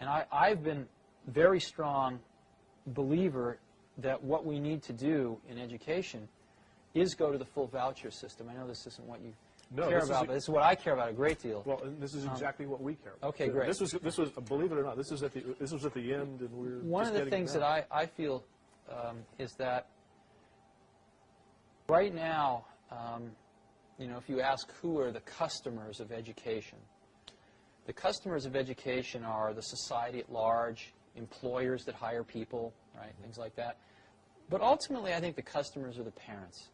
And I've been very strong believer that what we need to do in education is go to the full voucher system. I know this isn't what you care about, but this is what I care about a great deal. Well, and this is exactly what we care about. Okay, great. This was, believe it or not, this was at the end, and we're one of the things that I feel is that right now, you know, if you ask who are the customers of education, the customers of education are the society at large, employers that hire people, right, things like that. But ultimately, I think the customers are the parents,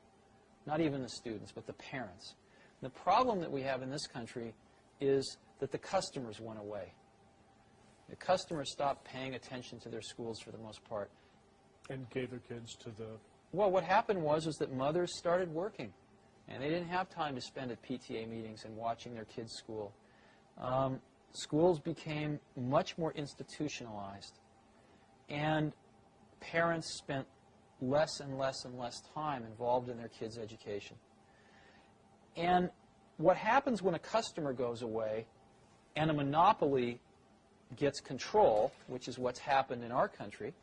not even the students, but the parents. The problem that we have in this country is that the customers went away. The customers stopped paying attention to their schools for the most part. And gave their kids to the... Well, what happened was that mothers started working, and they didn't have time to spend at PTA meetings and watching their kids' school. Schools became much more institutionalized, and parents spent less and less and less time involved in their kids' education. And what happens when a customer goes away and a monopoly gets control, which is what's happened in our country,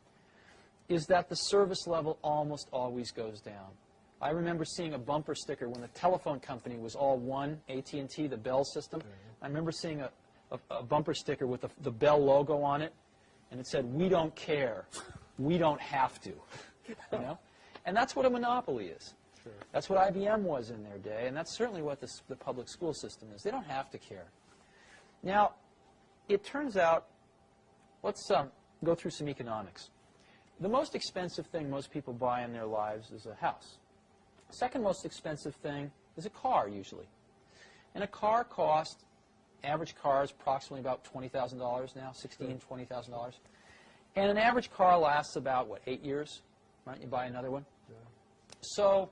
is that the service level almost always goes down. I remember seeing a bumper sticker when the telephone company was all one, AT&T, the Bell system. I remember seeing a bumper sticker with the Bell logo on it, and it said, "We don't care. We don't have to." You know? And that's what a monopoly is. Sure. That's what IBM was in their day, and that's certainly what the public school system is. They don't have to care. Now, it turns out, let's go through some economics. The most expensive thing most people buy in their lives is a house. The second most expensive thing is a car, usually. And a car costs, average car is approximately about $20,000 now, $16,000, $20,000. And an average car lasts about, what, 8 years? Right? You buy another one. Yeah. So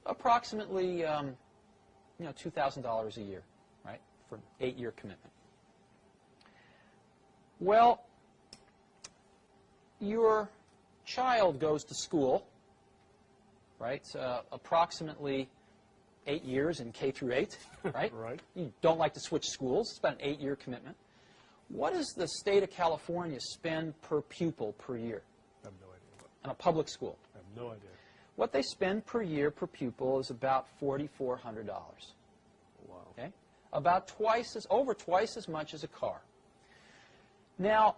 approximately, you know, $2,000 a year, right, for an 8-year commitment. Well, your child goes to school, right, approximately 8 years in K through 8, right? Right. You don't like to switch schools. It's about an 8-year commitment. What does the state of California spend per pupil per year? I have no idea. In a public school? I have no idea. What they spend per year per pupil is about $4,400. Wow. Okay? About over twice as much as a car. Now,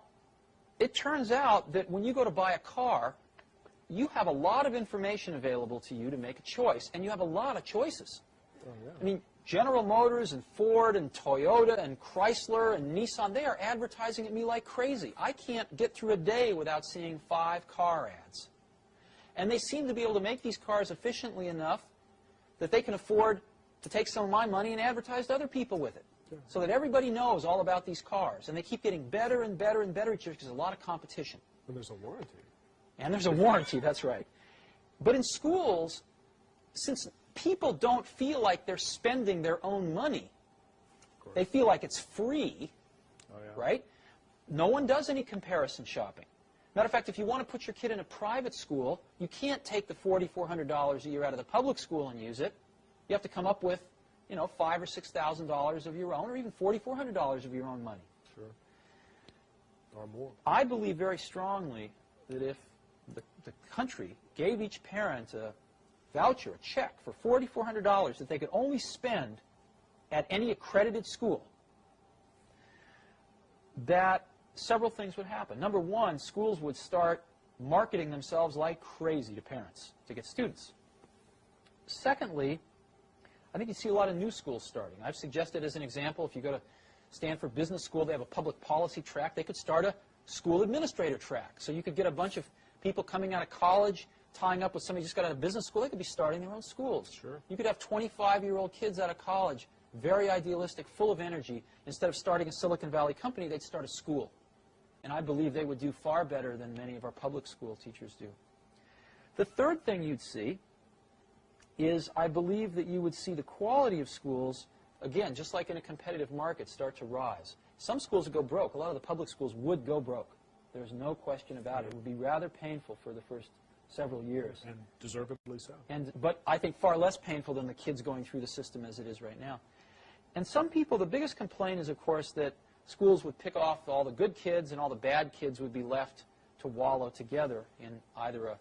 it turns out that when you go to buy a car, you have a lot of information available to you to make a choice, and you have a lot of choices. Oh, yeah. I mean, General Motors and Ford and Toyota and Chrysler and Nissan, they are advertising at me like crazy. I can't get through a day without seeing 5 car ads. And they seem to be able to make these cars efficiently enough that they can afford to take some of my money and advertise to other people with it. Sure. So that everybody knows all about these cars. And they keep getting better and better and better each year because there's a lot of competition. And there's a warranty. And there's a warranty, that's right. But in schools, since people don't feel like they're spending their own money, they feel like it's free, right? No one does any comparison shopping. Matter of fact, if you want to put your kid in a private school, you can't take the $4,400 a year out of the public school and use it. You have to come up with, you know, $5,000 or $6,000 of your own, or even $4,400 of your own money. Sure. Or more. I believe very strongly that if the country gave each parent a voucher, a check for $4,400 that they could only spend at any accredited school, that several things would happen. Number one, schools would start marketing themselves like crazy to parents to get students. Secondly, I think you see a lot of new schools starting. I've suggested as an example, if you go to Stanford Business School, they have a public policy track. They could start a school administrator track. So you could get a bunch of people coming out of college, tying up with somebody who just got out of business school. They could be starting their own schools. Sure. You could have 25-year-old kids out of college, very idealistic, full of energy. Instead of starting a Silicon Valley company, they'd start a school. And I believe they would do far better than many of our public school teachers do. The third thing you'd see is I believe that you would see the quality of schools, again, just like in a competitive market, start to rise. Some schools would go broke. A lot of the public schools would go broke. There's no question about it. It would be rather painful for the first several years. And deservedly so. But I think far less painful than the kids going through the system as it is right now. And some people, the biggest complaint is, of course, that schools would pick off all the good kids, and all the bad kids would be left to wallow together in either a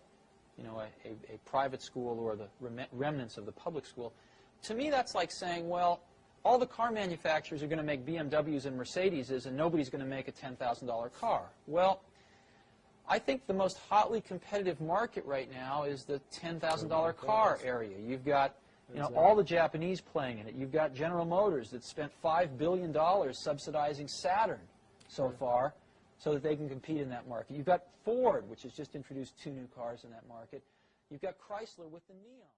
private school or the remnants of the public school. To me, that's like saying, well, all the car manufacturers are going to make BMWs and Mercedeses, and nobody's going to make a $10,000 car. Well, I think the most hotly competitive market right now is the $10,000 car area. You've got all the Japanese playing in it. You've got General Motors that spent $5 billion subsidizing Saturn so far so that they can compete in that market. You've got Ford, which has just introduced 2 new cars in that market. You've got Chrysler with the Neon.